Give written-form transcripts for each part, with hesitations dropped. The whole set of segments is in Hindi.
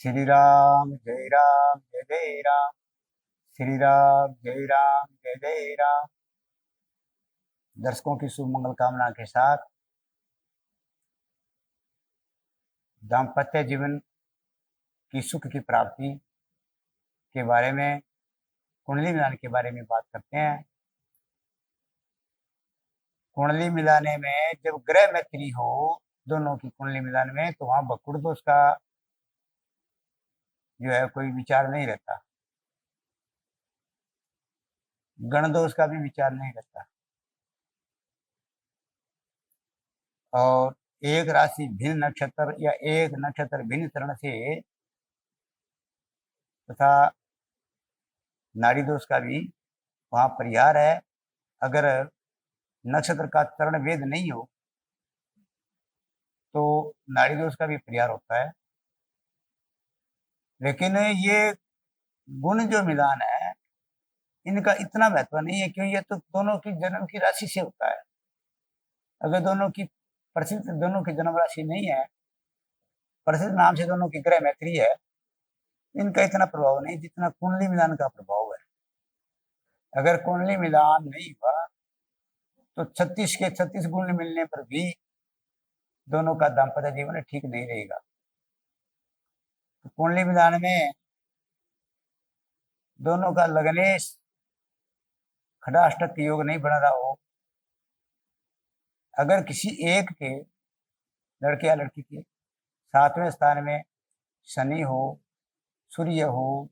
श्री राम जय राम जय जय राम। श्री राम जय राम जय जय राम। दर्शकों की शुभ मंगल कामना के साथ दाम्पत्य जीवन की सुख की प्राप्ति के बारे में, कुंडली मिलान के बारे में बात करते हैं। कुंडली मिलाने में जब ग्रह मैत्री हो दोनों की कुंडली मिलान में, तो वहां बकुड़ दोष का जो है कोई विचार नहीं रहता, गण दोष का भी विचार नहीं रहता। और एक राशि भिन्न नक्षत्र या एक नक्षत्र भिन्न चरण से तथा नाड़ी दोष का भी वहां परिहार है। अगर नक्षत्र का चरण वेद नहीं हो तो नाड़ी दोष का भी परिहार होता है। लेकिन ये गुण जो मिलान है इनका इतना महत्व नहीं है, क्यों? ये तो दोनों की जन्म की राशि से होता है। अगर दोनों की परिस्थिति, दोनों की जन्म राशि नहीं है, परिस्थिति नाम से दोनों की ग्रह मैत्री है, इनका इतना प्रभाव नहीं जितना कुंडली मिलान का प्रभाव है। अगर कुंडली मिलान नहीं हुआ तो 36 के 36 गुण मिलने पर भी दोनों का दाम्पत्य जीवन ठीक नहीं रहेगा। तो कुंडली मिलान में दोनों का लग्नेश खडाष्टक योग नहीं बन रहा हो, अगर किसी एक के, लड़के या लड़की के 7वें स्थान में शनि हो, सूर्य हो,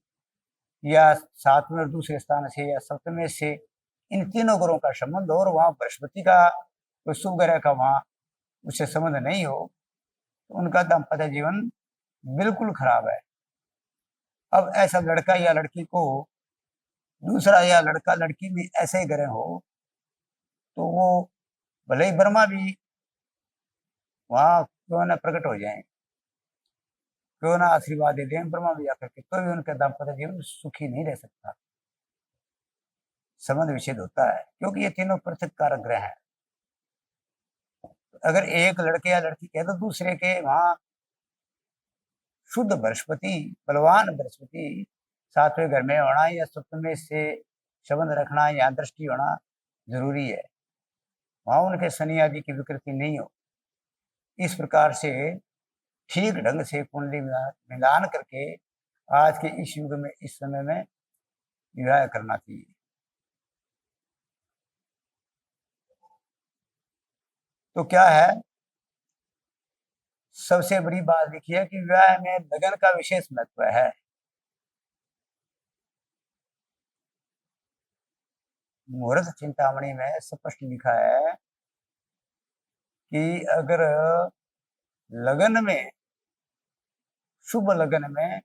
या 7वें और दूसरे स्थान से या 7वें से, इन तीनों ग्रहों का संबंध हो और वहां बृहस्पति का कोई शुभ ग्रह का वहां उससे संबंध नहीं हो, तो उनका दाम्पत्य जीवन बिल्कुल खराब है। अब ऐसा लड़का या लड़की को दूसरा या लड़का लड़की भी ऐसे ही ग्रह हो तो वो भले ही ब्रह्मा भी वहां क्यों न प्रकट हो जाए, क्यों ना आशीर्वाद दे दें ब्रह्मा भी आकर के, तो भी उनका दाम्पत्य जीवन सुखी नहीं रह सकता, संबंध विच्छेद होता है, क्योंकि ये तीनों पृथक कारक ग्रह हैं। अगर एक लड़के या लड़की कहे तो दूसरे के वहां शुद्ध बृहस्पति, बलवान बृहस्पति 7वें घर में होना या 7वें से संबंध रखना या दृष्टि होना जरूरी है, वहां उनके शनि आदि की विकृति नहीं हो। इस प्रकार से ठीक ढंग से कुंडली मिलान करके आज के इस युग में, इस समय में विवाह करना चाहिए। तो क्या है, सबसे बड़ी बात लिखी है कि विवाह में लगन का विशेष महत्व है। मुहूर्त चिंतामणि में स्पष्ट लिखा है कि अगर लगन में, शुभ लगन में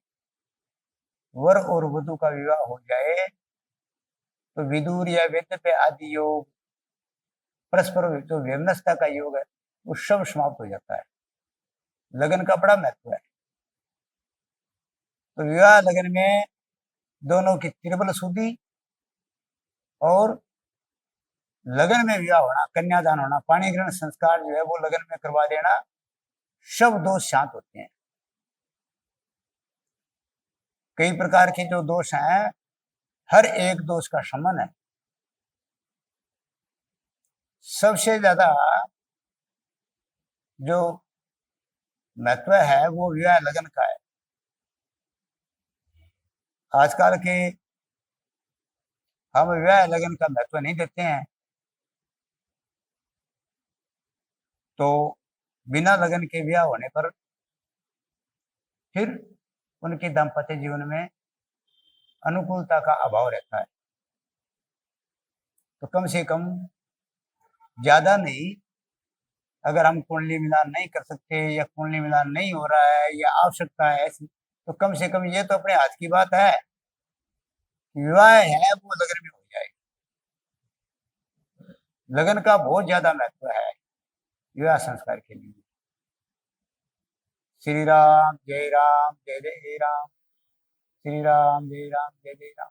वर और वधु का विवाह हो जाए तो विदुर या वेदव्य आदि योग, परस्पर जो व्यवस्था का योग है, वो सब समाप्त हो जाता है। लगन का बड़ा महत्व है। तो विवाह लगन में दोनों की त्रिबल शुद्धि और लगन में विवाह होना, कन्यादान होना, पाणी ग्रहण संस्कार जो है वो लगन में करवा देना, सब दोष शांत होते हैं। कई प्रकार के जो दोष हैं, हर एक दोष का शमन है। सबसे ज्यादा जो महत्व है वो विवाह लगन का है। आजकल के हम विवाह लगन का महत्व नहीं देते हैं, तो बिना लगन के विवाह होने पर फिर उनके दाम्पत्य जीवन में अनुकूलता का अभाव रहता है। तो कम से कम, ज्यादा नहीं, अगर हम कुंडली मिलान नहीं कर सकते या कुंडली मिलान नहीं हो रहा है या आवश्यकता है ऐसी, तो कम से कम ये तो अपने हाथ की बात है, विवाह है वो लगन में हो जाए। लगन का बहुत ज्यादा महत्व है विवाह संस्कार के लिए। श्री राम जय जय राम। श्री राम जय जय राम।